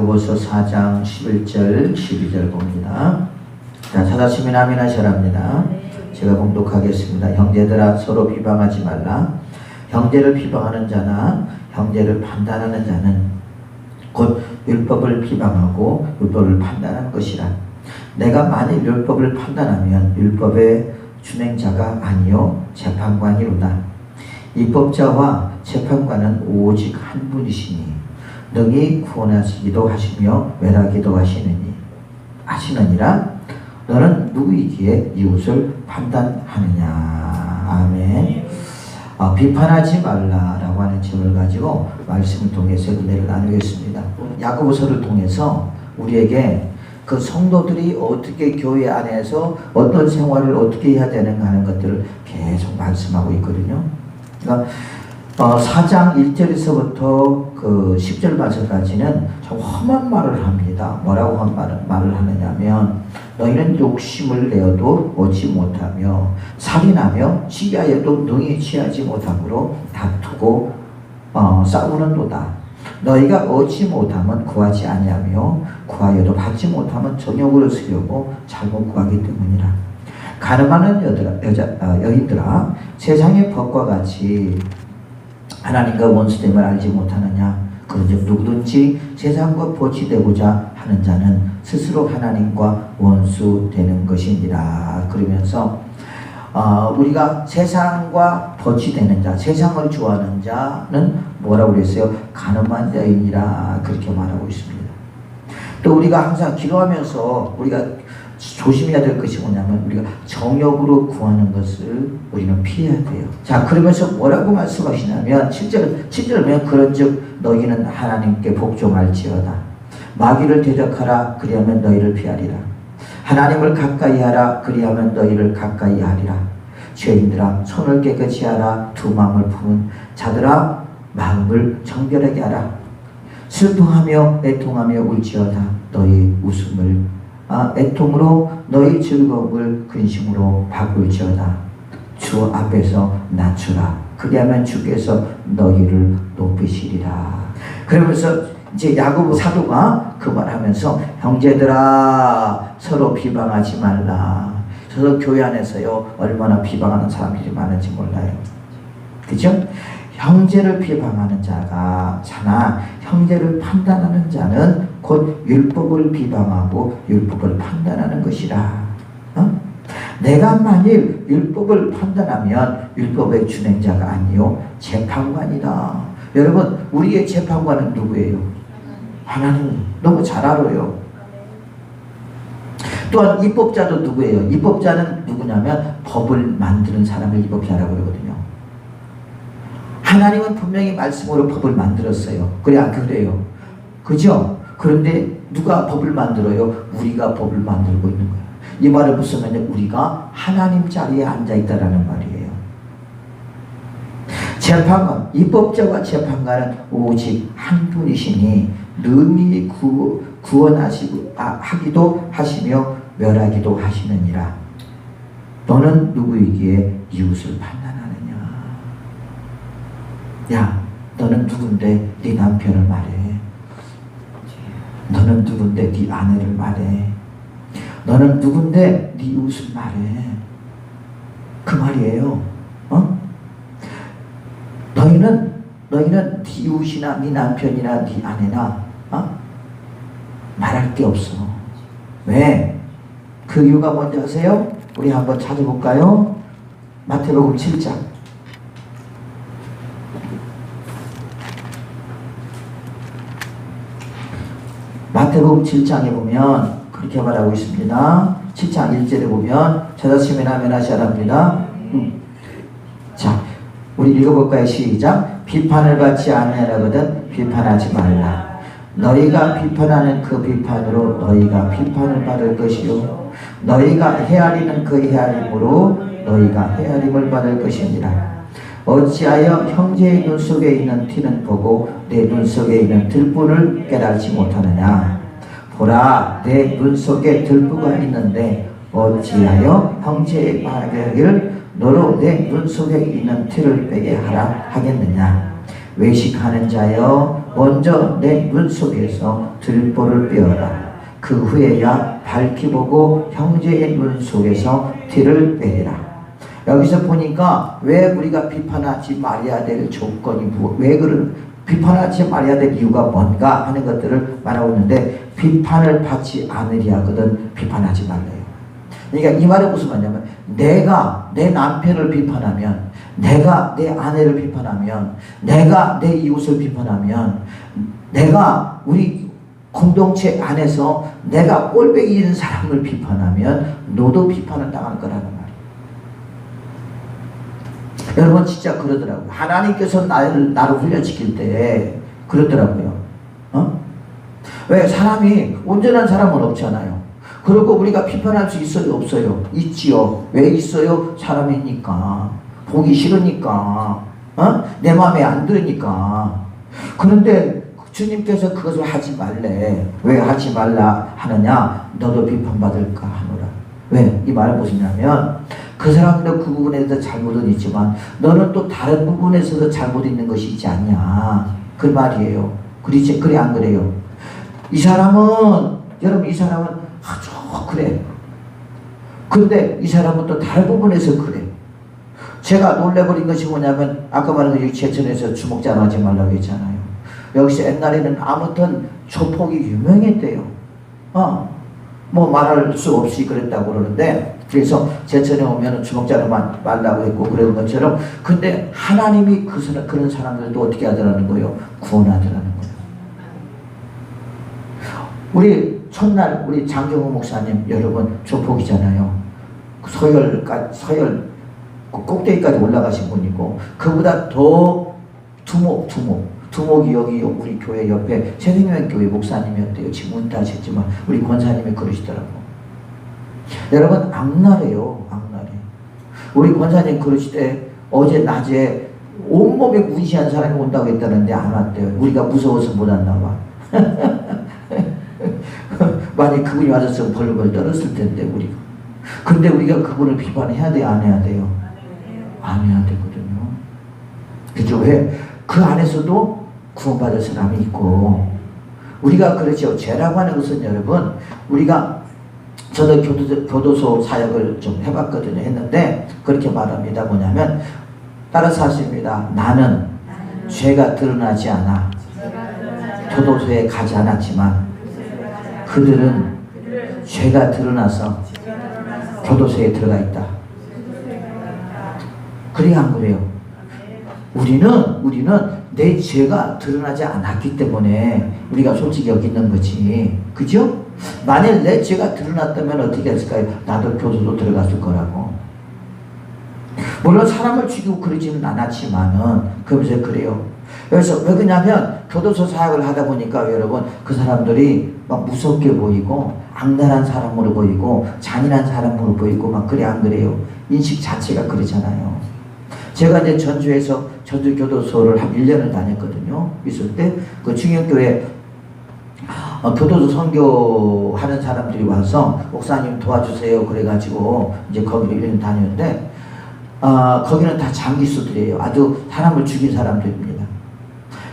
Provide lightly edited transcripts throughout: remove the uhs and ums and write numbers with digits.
야고보서 4장 11절 12절 봅니다. 자, 찾아시면 아멘 하셔랍니다. 제가 봉독하겠습니다. 형제들아 서로 비방하지 말라. 형제를 비방하는 자나 형제를 판단하는 자는 곧 율법을 비방하고 율법을 판단하는 것이라. 내가 만일 율법을 판단하면 율법의 준행자가 아니요 재판관이로다. 입법자와 재판관은 오직 한 분이시니 능히 구원하시기도 하시며 멸하기도 하시느니라. 너는 누구이기에 이웃을 판단하느냐. 아멘. 비판하지 말라라고 하는 제목을 가지고 말씀을 통해서 은혜를 나누겠습니다. 야고보서를 통해서 우리에게 그 성도들이 어떻게 교회 안에서 어떤 생활을 어떻게 해야 되는가 하는 것들을 계속 말씀하고 있거든요. 그러니까 4장 1절에서부터 그 10절 말씀까지는 참 험한 말을 합니다. 뭐라고 험한 말을 하느냐면 너희는 욕심을 내어도 얻지 못하며 살인하며 취하여도 능히 취하지 못함으로 다투고 싸우는도다. 너희가 얻지 못하면 구하지 아니하며 구하여도 받지 못하면 정욕으로 쓰려고 잘못 구하기 때문이라. 가늠하는 여인들아 세상의 법과 같이 하나님과 원수됨을 알지 못하느냐. 그런즉 누구든지 세상과 보치되고자 하는 자는 스스로 하나님과 원수되는 것이니라. 그러면서 우리가 세상과 보치되는 자, 세상을 좋아하는 자는 뭐라고 그랬어요? 가늠한 자이니라. 그렇게 말하고 있습니다. 또 우리가 항상 기도하면서 우리가 조심해야 될 것이 뭐냐면 우리가 정욕으로 구하는 것을 우리는 피해야 돼요. 자, 그러면서 뭐라고 말씀하시냐면 7절 보면 그런즉 너희는 하나님께 복종할지어다. 마귀를 대적하라. 그리하면 너희를 피하리라. 하나님을 가까이 하라. 그리하면 너희를 가까이 하리라. 죄인들아 손을 깨끗이 하라. 두 마음을 품은 자들아 마음을 정결하게 하라. 슬퍼하며 애통하며 울지어다. 너희 웃음을 애통으로 너희 즐거움을 근심으로 바꿀지어다. 주 앞에서 낮추라. 그리하면 주께서 너희를 높이시리라. 그러면서 이제 야고보 사도가 그 말하면서 형제들아 서로 비방하지 말라. 저도 교회 안에서요 얼마나 비방하는 사람들이 많은지 몰라요. 그죠? 형제를 비방하는 자나 형제를 판단하는 자는 곧 율법을 비방하고 율법을 판단하는 것이라. 내가 만일 율법을 판단하면 율법의 준행자가 아니요 재판관이다. 여러분 우리의 재판관은 누구예요? 하나님. 너무 잘 알아요. 또한 입법자도 누구예요? 입법자는 누구냐면 법을 만드는 사람을 입법자라고 그러거든요. 하나님은 분명히 말씀으로 법을 만들었어요. 그래 안 그래요? 그죠? 그런데 누가 법을 만들어요? 우리가 법을 만들고 있는 거예요. 이 말은 무슨 말이냐면 우리가 하나님 자리에 앉아있다라는 말이에요. 재판관, 입법자와 재판관은 오직 한 분이시니 능히 구원하기도 하시며 멸하기도 하시느니라. 너는 누구이기에 이웃을 판단하느냐. 야, 너는 누군데 네 남편을 말해. 너는 누군데 네 아내를 말해. 너는 누군데 네 이웃을 말해. 그 말이에요. 너희는 네 이웃이나 네 남편이나 네 아내나 말할 게 없어. 왜? 그 이유가 뭔지 아세요? 우리 한번 찾아볼까요? 마태복음 7장. 마태복음 7장에 보면 그렇게 말하고 있습니다. 7장 1절에 보면 찾았으면 아멘 하셔야 합니다. 자, 우리 읽어볼까요? 시작. 비판을 받지 아니하거든 비판하지 말라. 너희가 비판하는 그 비판으로 너희가 비판을 받을 것이요 너희가 헤아리는 그 헤아림으로 너희가 헤아림을 받을 것이니라. 어찌하여 형제의 눈 속에 있는 티는 보고 내 눈 속에 있는 들뿐을 깨달지 못하느냐. 보라, 내 눈 속에 들뿌가 있는데 어찌하여 형제의 말하기를 너로 내 눈 속에 있는 티를 빼게 하라 하겠느냐. 외식하는 자여 먼저 내 눈 속에서 들보를 빼어라. 그 후에야 밝히 보고 형제의 눈 속에서 티를 빼리라. 여기서 보니까 왜 우리가 비판하지 말아야 될 조건이 왜 그런 비판하지 말아야 될 이유가 뭔가 하는 것들을 말하고 있는데, 비판을 받지 않으리 하거든 비판하지 말래요. 그러니까 이 말은 무슨 말이냐면, 내가 내 남편을 비판하면, 내가 내 아내를 비판하면, 내가 내 이웃을 비판하면, 내가 우리 공동체 안에서 내가 꼴배기 있는 사람을 비판하면 너도 비판을 당할 거라는 말이에요. 여러분 진짜 그러더라고요. 하나님께서 나를 훈련시킬 때 그러더라고요. 왜? 사람이 온전한 사람은 없잖아요. 그리고 우리가 비판할 수 있어요? 없어요? 있지요. 왜 있어요? 사람이니까. 보기 싫으니까. 내 마음에 안 들으니까. 그런데 주님께서 그것을 하지 말래. 왜 하지 말라 하느냐? 너도 비판받을까 하노라. 왜? 이 말을 보시냐면, 그 사람도 그 부분에 대해서 잘못은 있지만 너는 또 다른 부분에서도 잘못 있는 것이 있지 않냐, 그 말이에요. 그렇지? 그래 안 그래요? 이 사람은, 여러분 이 사람은 아주 그래. 그런데 이 사람은 또 다른 부분에서 그래. 제가 놀래버린 것이 뭐냐면, 아까 말한 여기 제천에서 주먹자로 하지 말라고 했잖아요. 여기서 옛날에는 아무튼 조폭이 유명했대요. 뭐 말할 수 없이 그랬다고 그러는데, 그래서 제천에 오면 주먹자로 말라고 했고 그런 것처럼, 근데 하나님이 그런 사람들도 어떻게 하더라는 거예요? 구원하더라는 거예요. 우리 첫날 우리 장경호 목사님 여러분 조폭이잖아요. 서열 꼭대기까지 올라가신 분이고, 그보다 더 두목이 여기 우리 교회 옆에 새생명교회 목사님이었대요. 지금 은퇴하셨지만 우리 권사님이 그러시더라고. 여러분 악랄해요. 악랄해. 우리 권사님 그러시대, 어제 낮에 온몸에 문시한 사람이 온다고 했다는데 안 왔대요. 우리가 무서워서 못 왔나 봐. 만약 그분이 왔었으면 벌벌 떨었을 텐데 우리가. 근데 우리가 그분을 비판해야 돼요? 안 해야 돼요? 안 해야 되거든요. 그죠? 왜? 그 안에서도 구원받을 사람이 있고, 우리가 그렇죠. 죄라고 하는 것은 여러분, 우리가, 저도 교도소 사역을 좀 해봤거든요. 했는데 그렇게 말합니다. 뭐냐면 따라서 하십니다. 나는 죄가 드러나지 않아 교도소에 가지 않았지만 그들은 죄가 드러나서 교도소에 들어가 있다. 그래 안 그래요? 우리는 내 죄가 드러나지 않았기 때문에 우리가 솔직히 여기 있는 거지. 그죠? 만일 내 죄가 드러났다면 어떻게 했을까요? 나도 교도소 들어갔을 거라고. 물론 사람을 죽이고 그러지는 않았지만은, 그러면서 그래요. 그래서 왜 그러냐면, 교도소 사역을 하다 보니까 여러분, 그 사람들이 막 무섭게 보이고, 악랄한 사람으로 보이고, 잔인한 사람으로 보이고, 막 그래 안 그래요? 인식 자체가 그러잖아요. 제가 이제 전주에서 전주교도소를 한 1년을 다녔거든요. 있을 때, 그 중형교회 교도소 선교하는 사람들이 와서 목사님 도와주세요 그래가지고 이제 거기를 1년 다녔는데, 거기는 다 장기수들이에요. 아주 사람을 죽인 사람들입니다.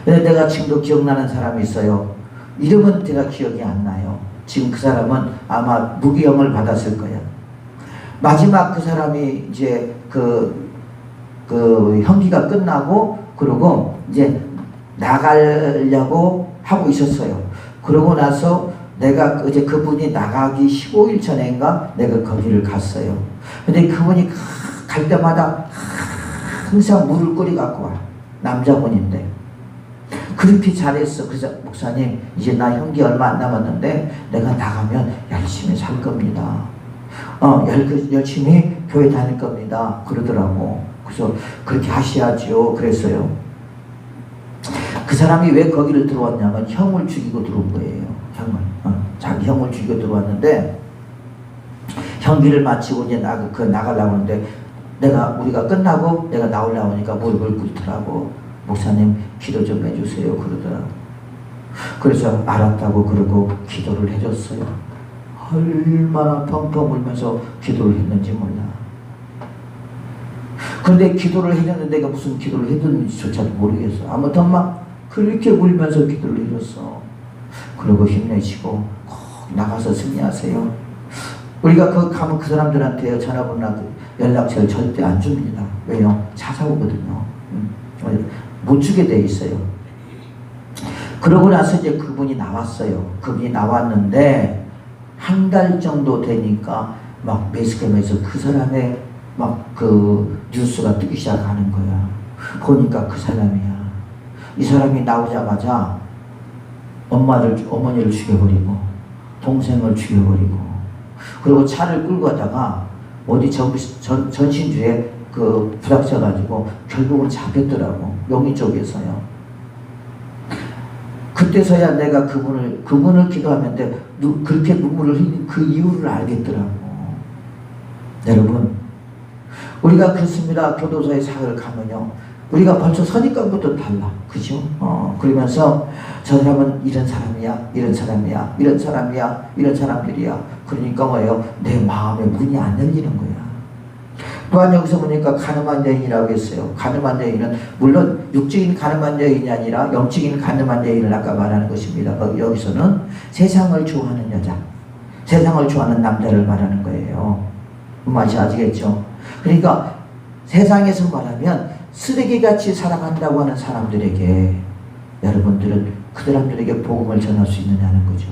근데 내가 지금도 기억나는 사람이 있어요. 이름은 제가 기억이 안 나요. 지금 그 사람은 아마 무기형을 받았을 거예요. 마지막 그 사람이 이제 그 형기가 끝나고 그러고 이제 나가려고 하고 있었어요. 그러고 나서 내가 이제 그분이 나가기 15일 전인가 내가 거기를 갔어요. 근데 그분이 갈 때마다 항상 물을 끓여 갖고 와. 남자분인데 그렇게 잘했어. 그래서 목사님 이제 나 형기 얼마 안 남았는데 내가 나가면 열심히 살 겁니다. 열심히 교회 다닐 겁니다. 그러더라고. 그래서 그렇게 하셔야죠. 그랬어요. 그 사람이 왜 거기를 들어왔냐면 형을 죽이고 들어온 거예요. 자기 형을 죽이고 들어왔는데, 형기를 마치고 이제 나가려고 하는데, 우리가 끝나고 내가 나오려고 하니까 무릎을 꿇더라고. 목사님 기도 좀 해주세요 그러더라고. 그래서 알았다고 그러고 기도를 해줬어요. 얼마나 펑펑 울면서 기도를 했는지 몰라. 근데 기도를 해줬는데 내가 무슨 기도를 해줬는지조차도 모르겠어. 아무튼 막 그렇게 울면서 기도를 해줬어. 그러고 힘내시고 꼭 나가서 승리하세요. 우리가 가면 그 사람들한테 전화번호나 연락처를 절대 안 줍니다. 왜요? 찾아오거든요. 못 주게 돼 있어요. 그러고 나서 이제 그분이 나왔어요. 그분이 나왔는데 한 달 정도 되니까 막 매스컴에서 그 사람의 막 그 뉴스가 뜨기 시작하는 거야. 보니까 그 사람이야. 이 사람이 나오자마자 어머니를 죽여버리고 동생을 죽여버리고 그리고 차를 끌고 가다가 어디 전신주에 그 부닥쳐가지고 결국은 잡혔더라고. 용인 쪽에서요. 그때서야 내가 그분을 기도하면 그렇게 눈물을 흘린 그 이유를 알겠더라고. 여러분, 우리가 그렇습니다. 교도소에 사역을 가면요. 우리가 벌써 선입관부터 달라. 그죠? 그러면서 저 사람은 이런 사람이야, 이런 사람이야, 이런 사람이야, 이런 사람들이야. 그러니까 뭐예요? 내 마음에 문이 안 열리는 거야. 또한 여기서 보니까 가늠한 여인이라고 했어요. 가늠한 여인은 물론 육적인 가늠한 여인이 아니라 영적인 가늠한 여인을 아까 말하는 것입니다. 여기서는 세상을 좋아하는 여자, 세상을 좋아하는 남자를 말하는 거예요. 맛이 아시겠죠? 그러니까 세상에서 말하면 쓰레기같이 살아간다고 하는 사람들에게 여러분들은 그 사람들에게 복음을 전할 수 있느냐는 거죠.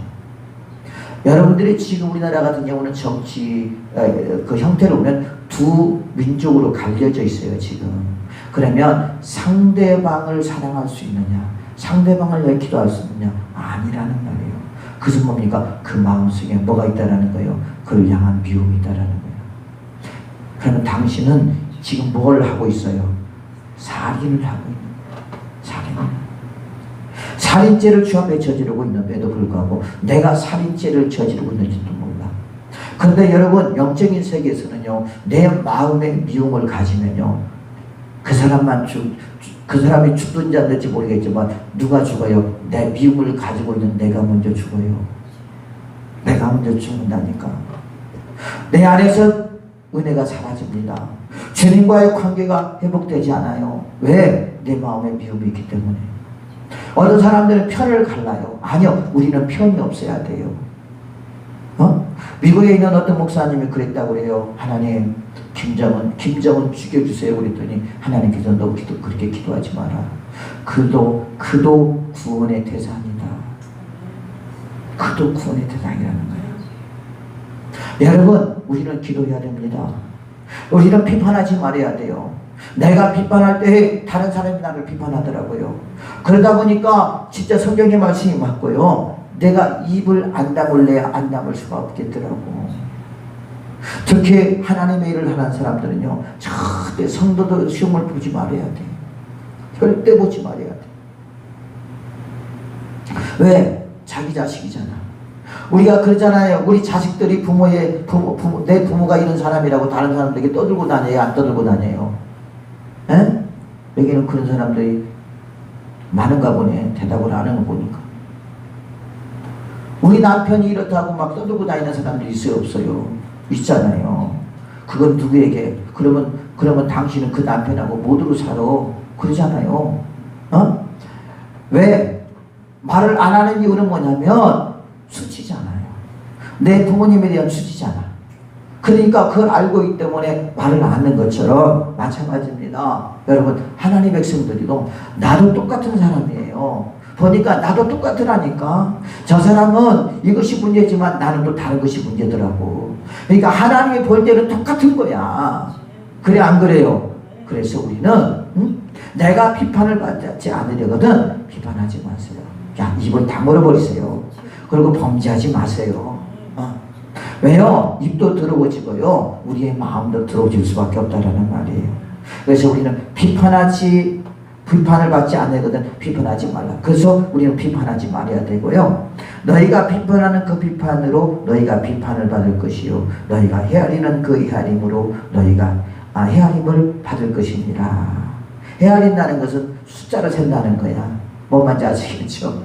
여러분들이 지금 우리나라 같은 경우는 정치 그 형태로 보면 두 민족으로 갈려져 있어요. 지금. 그러면 상대방을 사랑할 수 있느냐, 상대방을 위해 기도할 수 있느냐, 아니라는 말이에요. 그것은 뭡니까? 그 마음속에 뭐가 있다라는 거예요. 그를 향한 미움이 있다라는 거예요. 그러면 당신은 지금 뭘 하고 있어요? 살인을 하고 있는 거예요. 살인죄를 주 앞에 저지르고 있는데도 불구하고 내가 살인죄를 저지르고 있는지도 몰라. 그런데 여러분, 영적인 세계에서는요, 내 마음에 미움을 가지면요, 그 사람이 죽든지 안 될지 모르겠지만 누가 죽어요? 내 미움을 가지고 있는 내가 먼저 죽어요. 내가 먼저 죽는다니까. 내 안에서 은혜가 사라집니다. 주님과의 관계가 회복되지 않아요. 왜? 내 마음에 미움이 있기 때문에. 어떤 사람들은 편을 갈라요. 아니요, 우리는 편이 없어야 돼요. 미국에 있는 어떤 목사님이 그랬다고 그래요. 하나님, 김정은 죽여주세요. 그랬더니 하나님께서 너 그렇게 기도하지 마라. 그도 구원의 대상이다. 그도 구원의 대상이라는 거예요. 여러분, 우리는 기도해야 됩니다. 우리는 비판하지 말아야 돼요. 내가 비판할 때 다른 사람이 나를 비판하더라고요. 그러다 보니까 진짜 성경의 말씀이 맞고요. 내가 입을 안 다물래야 안 다물 수가 없겠더라고. 특히 하나님의 일을 하는 사람들은요, 절대 성도들 시험을 보지 말아야 돼. 절대 보지 말아야 돼. 왜? 자기 자식이잖아. 우리가 그러잖아요. 우리 자식들이 내 부모가 이런 사람이라고 다른 사람들에게 떠들고 다녀요? 안 떠들고 다녀요? 에? 여기는 그런 사람들이 많은가 보네. 대답을 안 하는 거 보니까. 우리 남편이 이렇다고 막 떠들고 다니는 사람들이 있어요? 없어요? 있잖아요. 그건 누구에게? 그러면 당신은 그 남편하고 모두로 살아. 그러잖아요. 왜? 말을 안 하는 이유는 뭐냐면 수치잖아요. 내 부모님에 대한 수치잖아. 그러니까 그걸 알고 있기 때문에 말을 안 하는 것처럼 마찬가지입니다. 여러분, 하나님의 백성들이도 나도 똑같은 사람이에요. 보니까 나도 똑같으라니까. 저 사람은 이것이 문제지만 나는 또 다른 것이 문제더라고. 그러니까 하나님이 볼 때는 똑같은 거야. 그래 안 그래요? 그래서 우리는 내가 비판을 받지 않으려거든 비판하지 마세요. 야, 입을 다물어 버리세요. 그리고 범죄하지 마세요. 왜요? 입도 더러워지고요, 우리의 마음도 더러워질 수밖에 없다라는 말이에요. 그래서 우리는 비판을 받지 않으거든 비판하지 말라. 그래서 우리는 비판하지 말아야 되고요. 너희가 비판하는 그 비판으로 너희가 비판을 받을 것이요, 너희가 헤아리는 그 헤아림으로 너희가 헤아림을 받을 것입니다. 헤아린다는 것은 숫자를 센다는 거야. 뭔 말인지 아시겠죠?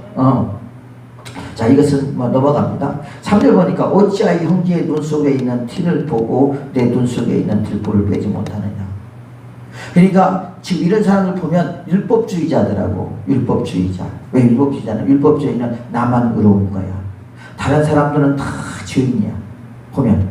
자, 이것은 넘어갑니다. 3절 보니까 어찌하여 형제의 눈 속에 있는 티를 보고 내 눈 속에 있는 들보를 빼지 못하느냐. 그러니까 지금 이런 사람을 보면 율법주의자더라고. 율법주의자. 왜 율법주의자는? 율법주의는 나만 의로운 거야. 다른 사람들은 다 죄인이야. 보면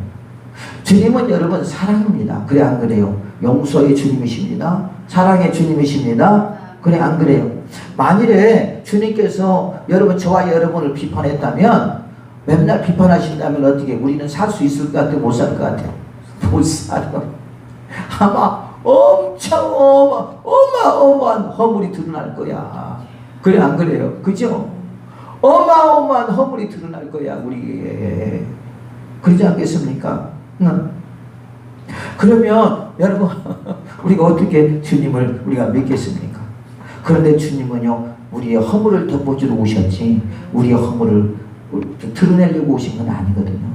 주님은 여러분 사랑입니다. 그래 안 그래요? 용서의 주님이십니다. 사랑의 주님이십니다. 그래 안 그래요? 만일에 주님께서 여러분 저와 여러분을 비판했다면, 맨날 비판하신다면 어떻게 우리는 살 수 있을 것 같아? 못 살 것 같아? 못 살아. 아마 엄청 어마어마한 허물이 드러날 거야. 그래 안 그래요? 그죠? 어마어마한 허물이 드러날 거야 우리에게. 그러지 않겠습니까? 응. 그러면 여러분 우리가 어떻게 주님을 우리가 믿겠습니까? 그런데 주님은요 우리의 허물을 덮어주러 오셨지 우리의 허물을 드러내려고 오신 건 아니거든요.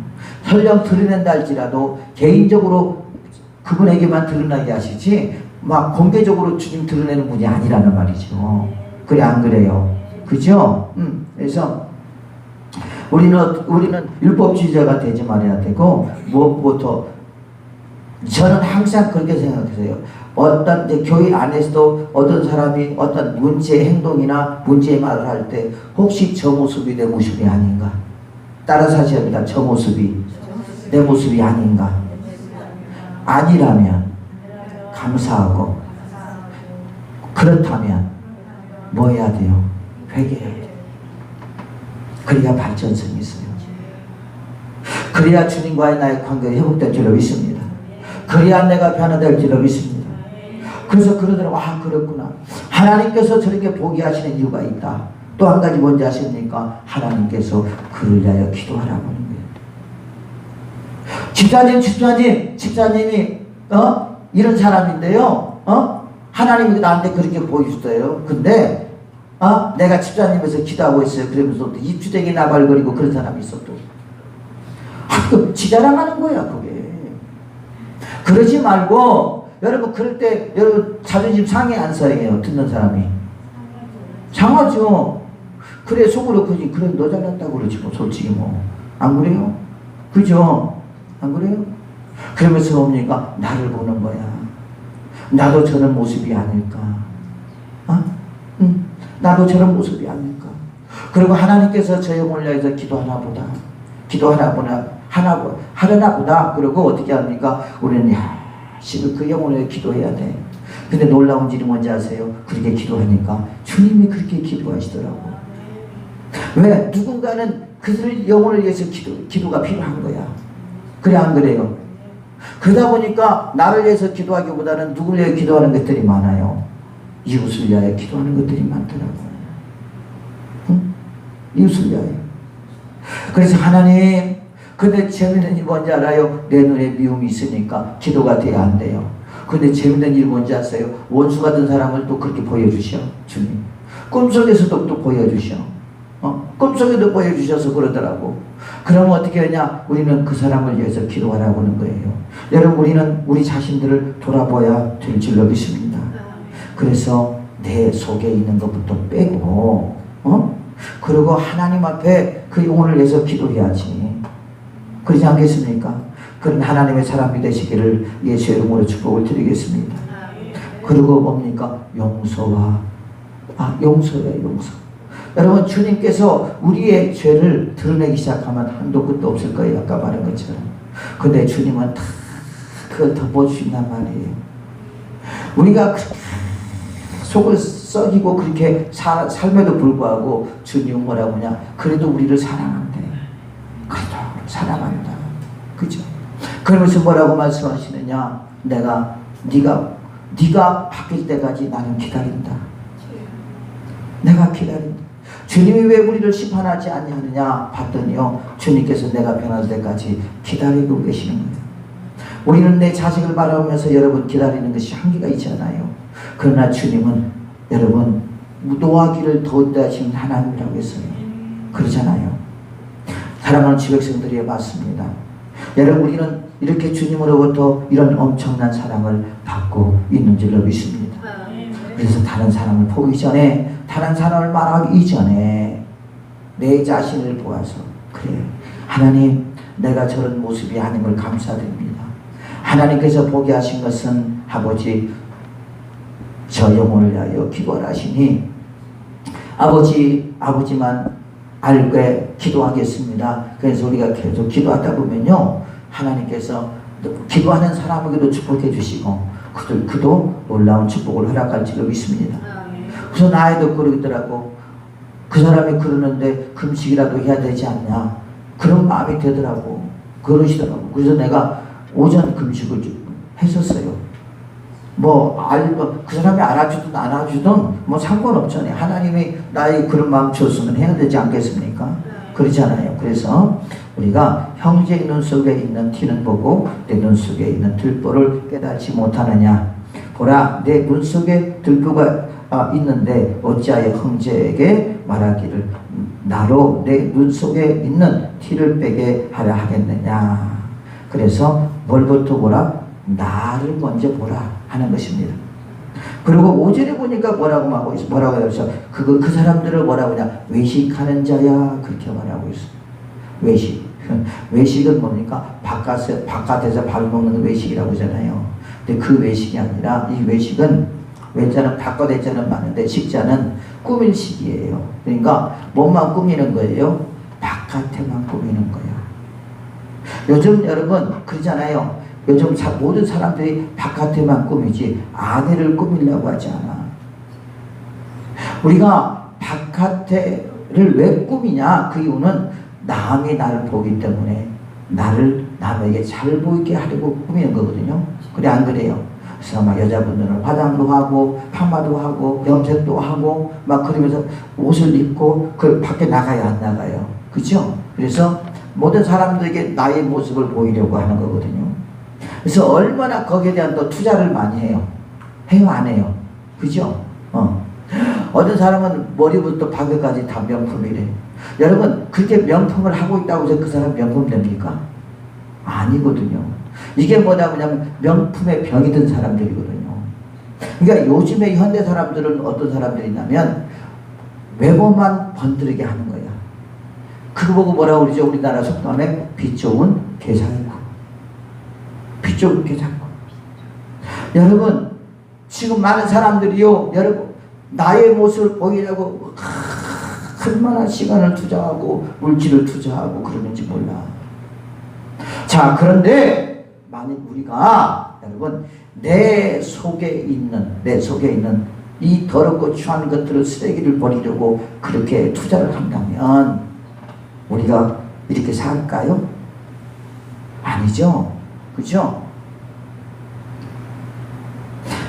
설령 드러낸다 할지라도 개인적으로 그분에게만 드러나게 하시지 막 공개적으로 주님 드러내는 분이 아니라는 말이죠. 그래 안 그래요? 그죠? 그래서 우리는 율법주의자가 되지 말아야 되고, 무엇보다 저는 항상 그렇게 생각해요. 어떤 이제 교회 안에서도 어떤 사람이 어떤 문제의 행동이나 문제의 말을 할 때 혹시 저 모습이 내 모습이 아닌가? 따라서 하셔야 합니다. 저 모습이 내 모습이 아닌가? 아니라면 감사하고, 그렇다면 뭐 해야 돼요? 회개해야 돼요. 그래야 발전성이 있어요. 그래야 주님과의 나의 관계가 회복될 줄로 믿습니다. 그래야 내가 변화될 줄로 믿습니다. 그래서 그러더라고. 아 그렇구나. 하나님께서 저렇게 보게 하시는 이유가 있다. 또 한 가지 뭔지 아십니까? 하나님께서 그를 위하여 기도하라고 하는 거예요. 집사님이 이런 사람인데요. 하나님이 나한테 그렇게 보여줬어요. 근데 내가 집사님에서 기도하고 있어요. 그러면서 또 입주되게 나발거리고 그런 사람이 있어 또. 지자랑하는 거야 그게. 그러지 말고 여러분 그럴 때 여러분 자존심 상해 안 상해요? 듣는 사람이 상하죠. 그래 속으로 그지 그래 너 잘났다고 그러지 뭐 솔직히 뭐 안 그래요? 그죠? 안 그래요? 그러면서 뭡니까? 나를 보는 거야. 나도 저런 모습이 아닐까? 나도 저런 모습이 아닐까? 그리고 하나님께서 저 영혼을 위해서 기도하나 보다. 그리고 어떻게 합니까? 우리는 열심히 그 영혼을 위해 기도해야 돼. 근데 놀라운 일이 뭔지 아세요? 그렇게 기도하니까 주님이 그렇게 기뻐하시더라고. 왜? 누군가는 그들 영혼을 위해서 기도가 필요한 거야. 그래 안 그래요? 그러다 보니까 나를 위해서 기도하기보다는 누구를 위해 기도하는 것들이 많아요. 이웃을 위하여 기도하는 것들이 많더라고요. 이웃을 위하여. 그래서 하나님, 근데 재밌는 일 뭔지 알아요? 내 눈에 미움이 있으니까 기도가 돼야 안 돼요. 근데 재밌는 일 뭔지 아세요? 원수 같은 사람을 또 그렇게 보여주셔 주님. 꿈속에서도 또 보여주셔. 꿈속에도 보여주셔서 그러더라고. 그러면 어떻게 하냐? 우리는 그 사람을 위해서 기도하라고 하는 거예요. 여러분 우리는 우리 자신들을 돌아봐야 될 줄로 믿습니다. 그래서 내 속에 있는 것부터 빼고 그리고 하나님 앞에 그 영혼을 위해서 기도해야지. 그러지 않겠습니까? 그런 하나님의 사람이 되시기를 예수의 이름으로 축복을 드리겠습니다. 그리고 뭡니까? 용서예요. 용서. 여러분 주님께서 우리의 죄를 드러내기 시작하면 한도 끝도 없을 거예요. 아까 말한 것처럼. 근데 주님은 다 그걸 덮어주신단 말이에요. 우리가 속을 썩이고 그렇게 삶에도 불구하고 주님 뭐라고 하냐? 그래도 우리를 사랑한대. 그래도 사랑한다. 그죠? 그러면서 뭐라고 말씀하시느냐? 네가 바뀔 때까지 나는 기다린다. 내가 기다린다. 주님이 왜 우리를 심판하지 않느냐 봤더니요, 주님께서 내가 변할 때까지 기다리고 계시는 거예요. 우리는 내 자식을 바라보면서 여러분 기다리는 것이 한계가 있잖아요. 그러나 주님은 여러분 노하기를 더욱더 하시는 하나님이라고 했어요. 그러잖아요. 사랑하는 지백성들이 맞습니다. 여러분 우리는 이렇게 주님으로부터 이런 엄청난 사랑을 받고 있는 줄로 믿습니다. 그래서 다른 사람을 보기 전에, 다른 사람을 말하기 이전에 내 자신을 보아서, 그래 하나님 내가 저런 모습이 아님을 감사드립니다. 하나님께서 보게 하신 것은 아버지 저 영혼을 위하여 기도하라 하시니 아버지만 알게 기도하겠습니다. 그래서 우리가 계속 기도하다 보면요, 하나님께서 기도하는 사람에게도 축복해 주시고 그도 놀라운 축복을 허락할 줄로 믿습니다. 그래서 나이도 그러더라고. 그 사람이 그러는데 금식이라도 해야 되지 않냐, 그런 마음이 되더라고. 그러시더라고. 그래서 내가 오전 금식을 했었어요. 그 사람이 알아주든 안 알아주든 상관없잖아요. 하나님이 나의 그런 마음 줬으면 해야 되지 않겠습니까? 그렇잖아요. 그래서 우리가 형제의 눈 속에 있는 티는 보고 내 눈 속에 있는 들보를 깨닫지 못하느냐. 보라, 내 눈 속에 들보가 있는데 어찌하여 형제에게 말하기를 나로 내 눈 속에 있는 티를 빼게 하려 하겠느냐. 그래서 뭘부터 보라? 나를 먼저 보라 하는 것입니다. 그리고 오전에 보니까 뭐라고 하고 있어? 뭐라고 해서 그 사람들을 뭐라고 하냐? 외식하는 자야, 그렇게 말하고 있어. 외식. 외식은 뭡니까? 바깥에서 밥 먹는 외식이라고 하잖아요. 근데 그 외식이 아니라 이 외식은 외자는 바깥 자는 많은데 식자는 꾸밀 식이에요. 그러니까 몸만 꾸미는 거예요. 바깥에만 꾸미는 거야. 요즘 여러분 그러잖아요. 요즘 모든 사람들이 바깥에만 꾸미지 안에를 꾸미려고 하지 않아. 우리가 바깥에를 왜 꾸미냐? 그 이유는 남이 나를 보기 때문에 나를 남에게 잘 보이게 하려고 꾸미는 거거든요. 그래 안 그래요? 그래서 막 여자분들은 화장도 하고 파마도 하고 염색도 하고 막 그러면서 옷을 입고 그 밖에 나가야 안 나가요. 그죠? 그래서 모든 사람들에게 나의 모습을 보이려고 하는 거거든요. 그래서 얼마나 거기에 대한 또 투자를 많이 해요. 해요, 안 해요? 그죠? 어떤 사람은 머리부터 발끝까지 다 명품이래. 여러분, 그렇게 명품을 하고 있다고 해서 그 사람 명품 됩니까? 아니거든요. 이게 뭐냐면 명품에 병이 든 사람들이거든요. 그러니까 요즘의 현대 사람들은 어떤 사람들이냐면 외모만 번들게 하는 거야. 그거 보고 뭐라고 그러죠? 우리나라 속담에 빛 좋은 개살구. 빛 좋은 개살구. 여러분, 지금 많은 사람들이요, 여러분, 나의 모습을 보이려고 얼마나 시간을 투자하고 물질을 투자하고 그러는지 몰라. 자, 그런데 만약 우리가 여러분 내 속에 있는 이 더럽고 추한 것들을 쓰레기를 버리려고 그렇게 투자를 한다면 우리가 이렇게 살까요? 아니죠. 그죠?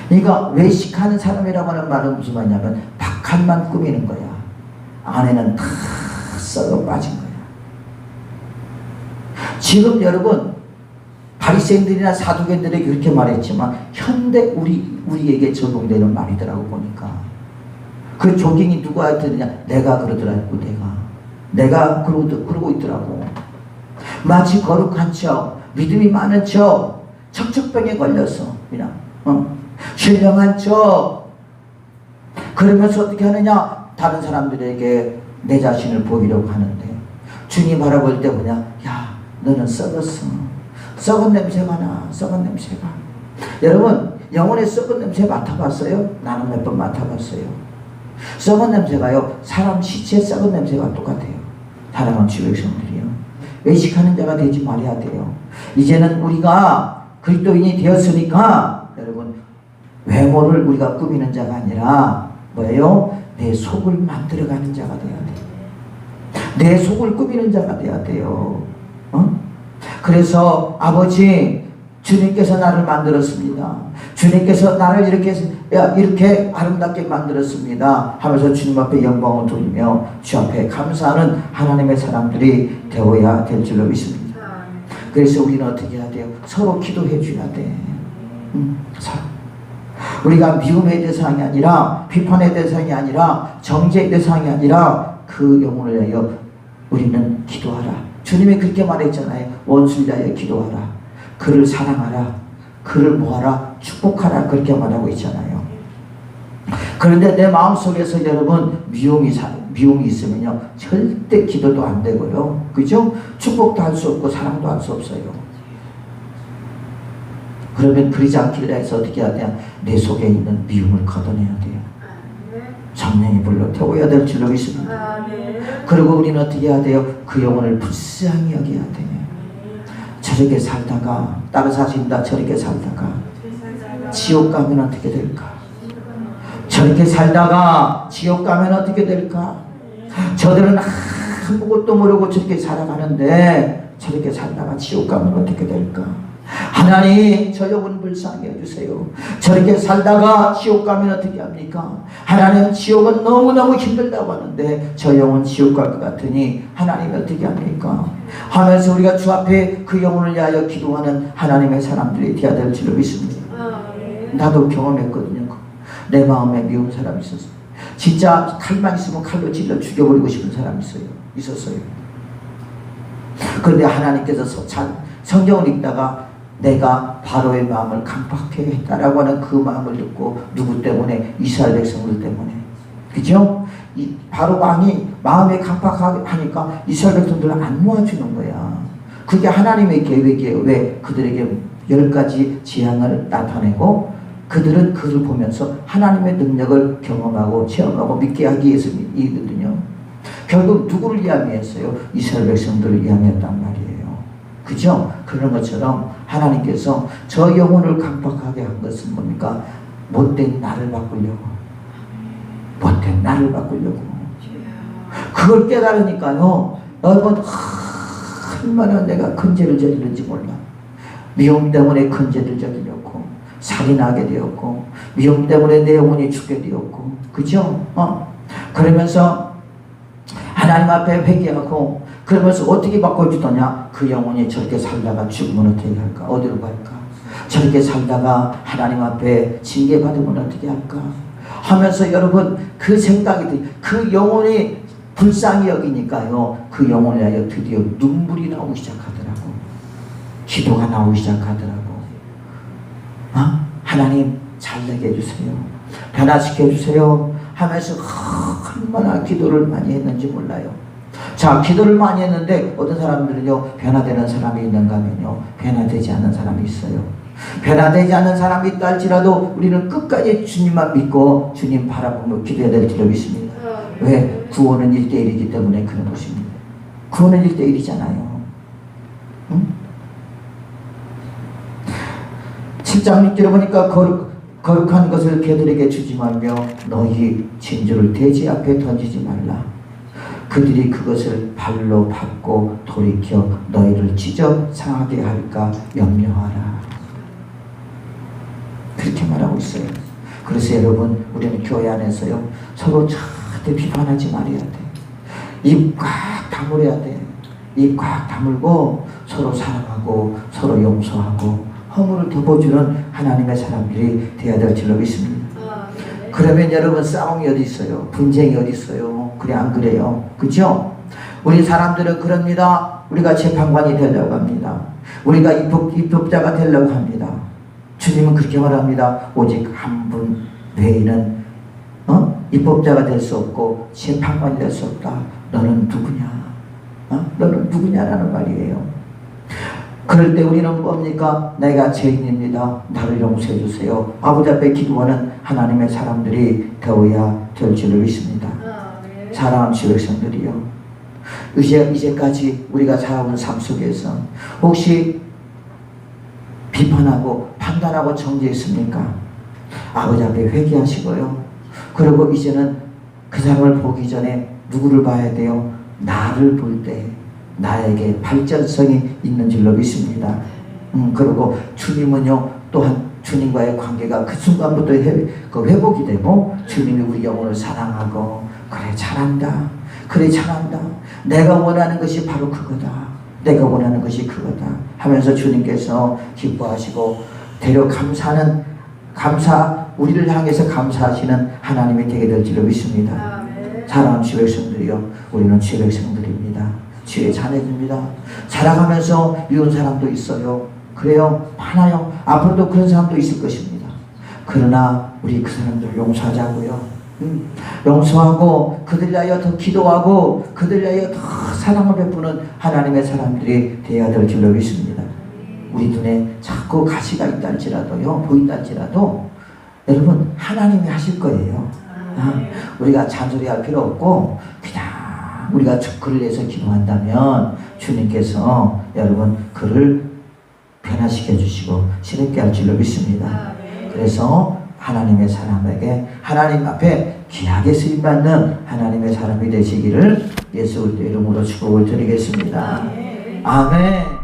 그러니까 외식하는 사람이라고 하는 말은 무슨 말이냐면 바깥만 꾸미는 거야. 안에는 다 썩어 빠진 거야. 지금 여러분 바리새인들이나 사두개인들에게 그렇게 말했지만 현대 우리에게 적용되는 말이더라고 보니까. 그 조깅이 누구한테 되냐? 내가 그러더라고. 내가 그러고 있더라고. 마치 거룩한 척, 믿음이 많은 척, 척척병에 걸렸어. 그냥 신령한 척. 그러면서 어떻게 하느냐? 다른 사람들에게 내 자신을 보이려고 하는데 주님 바라볼 때 그냥 야, 너는 썩었어. 썩은 냄새가 나. 썩은 냄새가. 여러분, 영혼의 썩은 냄새 맡아봤어요? 나는 몇 번 맡아봤어요. 썩은 냄새가요, 사람 시체 썩은 냄새가 똑같아요. 사랑하는 주의 백성들이요, 외식하는 자가 되지 말아야 돼요. 이제는 우리가 그리스도인이 되었으니까 여러분, 외모를 우리가 꾸미는 자가 아니라 뭐예요? 내 속을 만들어가는 자가 돼야 돼요. 내 속을 꾸미는 자가 돼야 돼요. 그래서 아버지, 주님께서 나를 만들었습니다. 주님께서 나를 이렇게 아름답게 만들었습니다 하면서 주님 앞에 영광을 돌리며 주 앞에 감사하는 하나님의 사람들이 되어야 될 줄로 믿습니다. 그래서 우리는 어떻게 해야 돼요? 서로 기도해 줘야 돼. 서로. 우리가 미움의 대상이 아니라, 비판의 대상이 아니라, 정죄의 대상이 아니라 그 영혼을 위하여 우리는 기도하라. 주님이 그렇게 말했잖아요. 원수를 위하여 기도하라. 그를 사랑하라. 그를 모아라. 축복하라. 그렇게 말하고 있잖아요. 그런데 내 마음속에서 여러분 미움이 있으면요, 절대 기도도 안 되고요. 그죠? 축복도 할 수 없고 사랑도 할 수 없어요. 그러면 그러지 않기 위해서 어떻게 해야 돼요? 내 속에 있는 미움을 걷어내야 돼요. 성령이 불러 태워야 될 줄로 믿습니다. 그리고 우리는 어떻게 해야 돼요? 그 영혼을 불쌍히 여겨야 돼요. 저렇게 살다가 다른 사실입니다. 저렇게 살다가 지옥 가면 어떻게 될까? 저렇게 살다가 지옥 가면 어떻게 될까? 저들은 아무것도 모르고 저렇게 살아가는데 저렇게 살다가 지옥 가면 어떻게 될까? 하나님 저 영혼 불쌍히 해주세요. 저렇게 살다가 지옥 가면 어떻게 합니까? 하나님 지옥은 너무너무 힘들다고 하는데 저 영혼 지옥 갈 것 같으니 하나님 어떻게 합니까? 하면서 우리가 주 앞에 그 영혼을 위하여 기도하는 하나님의 사람들이 되어야 될 줄로 믿습니다. 나도 경험했거든요. 내 마음에 미운 사람이 있었어요. 진짜 칼만 있으면 칼로 찔러 죽여버리고 싶은 사람이 있었어요. 그런데 하나님께서 성경을 읽다가 내가 바로의 마음을 강팍하게 했다라고 하는 그 마음을 듣고 누구 때문에? 이스라엘 백성들 때문에. 그죠? 바로 왕이 마음에 강팍하게 하니까 이스라엘 백성들을 안 모아주는 거야. 그게 하나님의 계획이에요. 왜? 그들에게 10가지 재앙을 나타내고 그들은 그를 보면서 하나님의 능력을 경험하고 체험하고 믿게 하기 위해서이거든요. 결국 누구를 위함이었어요? 이스라엘 백성들을 위함이었단 말이에요. 그죠? 그런 것처럼 하나님께서 저 영혼을 강팍하게 한 것은 뭡니까? 못된 나를 바꾸려고. 못된 나를 바꾸려고. 그걸 깨달으니까요. 여러분 얼마나 내가 큰 죄를 저지른지 몰라. 미움 때문에 큰 죄를 저지르고 살인하게 되었고 미움 때문에 내 영혼이 죽게 되었고 그죠? 그러면서 하나님 앞에 회개하고 그러면서 어떻게 바꿔주더냐? 그 영혼이 저렇게 살다가 죽으면 어떻게 할까? 어디로 갈까? 저렇게 살다가 하나님 앞에 징계받으면 어떻게 할까? 하면서 여러분 그 생각이 들, 그 영혼이 불쌍히 여기니까요. 그 영혼을 위하여 드디어 눈물이 나오기 시작하더라고. 기도가 나오기 시작하더라고. 하나님 잘되게 해주세요. 변화시켜 주세요. 하면서 얼마나 기도를 많이 했는지 몰라요. 자, 기도를 많이 했는데 어떤 사람들은요 변화되는 사람이 있는가 하면요 변화되지 않는 사람이 있어요. 변화되지 않는 사람이 있다 할지라도 우리는 끝까지 주님만 믿고 주님 바라보며 기도해야 될 줄로 믿습니다. 왜? 구원은 1:1이기 때문에 그런 것입니다. 구원은 1:1이잖아요. 응? 7장 6절에 보니까 거룩한 것을 개들에게 주지 말며 너희 진주를 돼지 앞에 던지지 말라. 그들이 그것을 발로 밟고 돌이켜 너희를 찢어 상하게 할까 염려하라. 그렇게 말하고 있어요. 그래서 여러분 우리는 교회 안에서요 서로 절대 비판하지 말아야 돼. 입 꽉 다물어야 돼. 입 꽉 다물고 서로 사랑하고 서로 용서하고 허물을 덮어주는 하나님의 사람들이 되어야 될 줄로 믿습니다. 그러면 여러분 싸움이 어디 있어요? 분쟁이 어디 있어요? 그래 안 그래요? 그죠? 우리 사람들은 그럽니다. 우리가 재판관이 되려고 합니다. 우리가 입법자가 되려고 합니다. 주님은 그렇게 말합니다. 오직 한 분 외에는 입법자가 될 수 없고 재판관이 될 수 없다. 너는 누구냐? 너는 누구냐라는 말이에요. 그럴 때 우리는 뭡니까? 내가 죄인입니다. 나를 용서해 주세요. 아버지 앞에 기도하는 하나님의 사람들이 되어야 될 줄을 믿습니다. 사랑하는 주 백성들이요. 이제까지 우리가 살아온 삶 속에서 혹시 비판하고 판단하고 정죄했습니까? 아버지 앞에 회개하시고요. 그리고 이제는 그 사람을 보기 전에 누구를 봐야 돼요? 나를 볼 때 나에게 발전성이 있는 줄로 믿습니다. 그리고 주님은요 또한 주님과의 관계가 그 순간부터 회복이 되고 주님이 우리 영혼을 사랑하고 그래 잘한다. 그래 잘한다. 내가 원하는 것이 바로 그거다. 내가 원하는 것이 그거다 하면서 주님께서 기뻐하시고 되려 우리를 향해서 감사하시는 하나님이 되게 될 줄로 믿습니다. 사랑하는 주 백성들이요. 우리는 주 백성들입니다. 주의 자녀입니다. 살아가면서 미운 사람도 있어요. 그래요. 많아요. 앞으로도 그런 사람도 있을 것입니다. 그러나 우리 그 사람들을 용서하자고요. 용서하고 그들 위하여 더 기도하고 그들 위하여 더 사랑을 베푸는 하나님의 사람들이 되어야 될 줄로 믿습니다. 우리 눈에 자꾸 가시가 있다 할지라도요, 보인다 할지라도 여러분 하나님이 하실 거예요. 우리가 잔소리할 필요 없고 그냥 우리가 그를 위해서 기도한다면 주님께서 여러분 그를 변화시켜 주시고 새롭게 할 줄로 믿습니다. 그래서 하나님의 사람에게 하나님 앞에 귀하게 쓰임받는 하나님의 사람이 되시기를 예수 그리스도 이름으로 축복을 드리겠습니다. 아멘.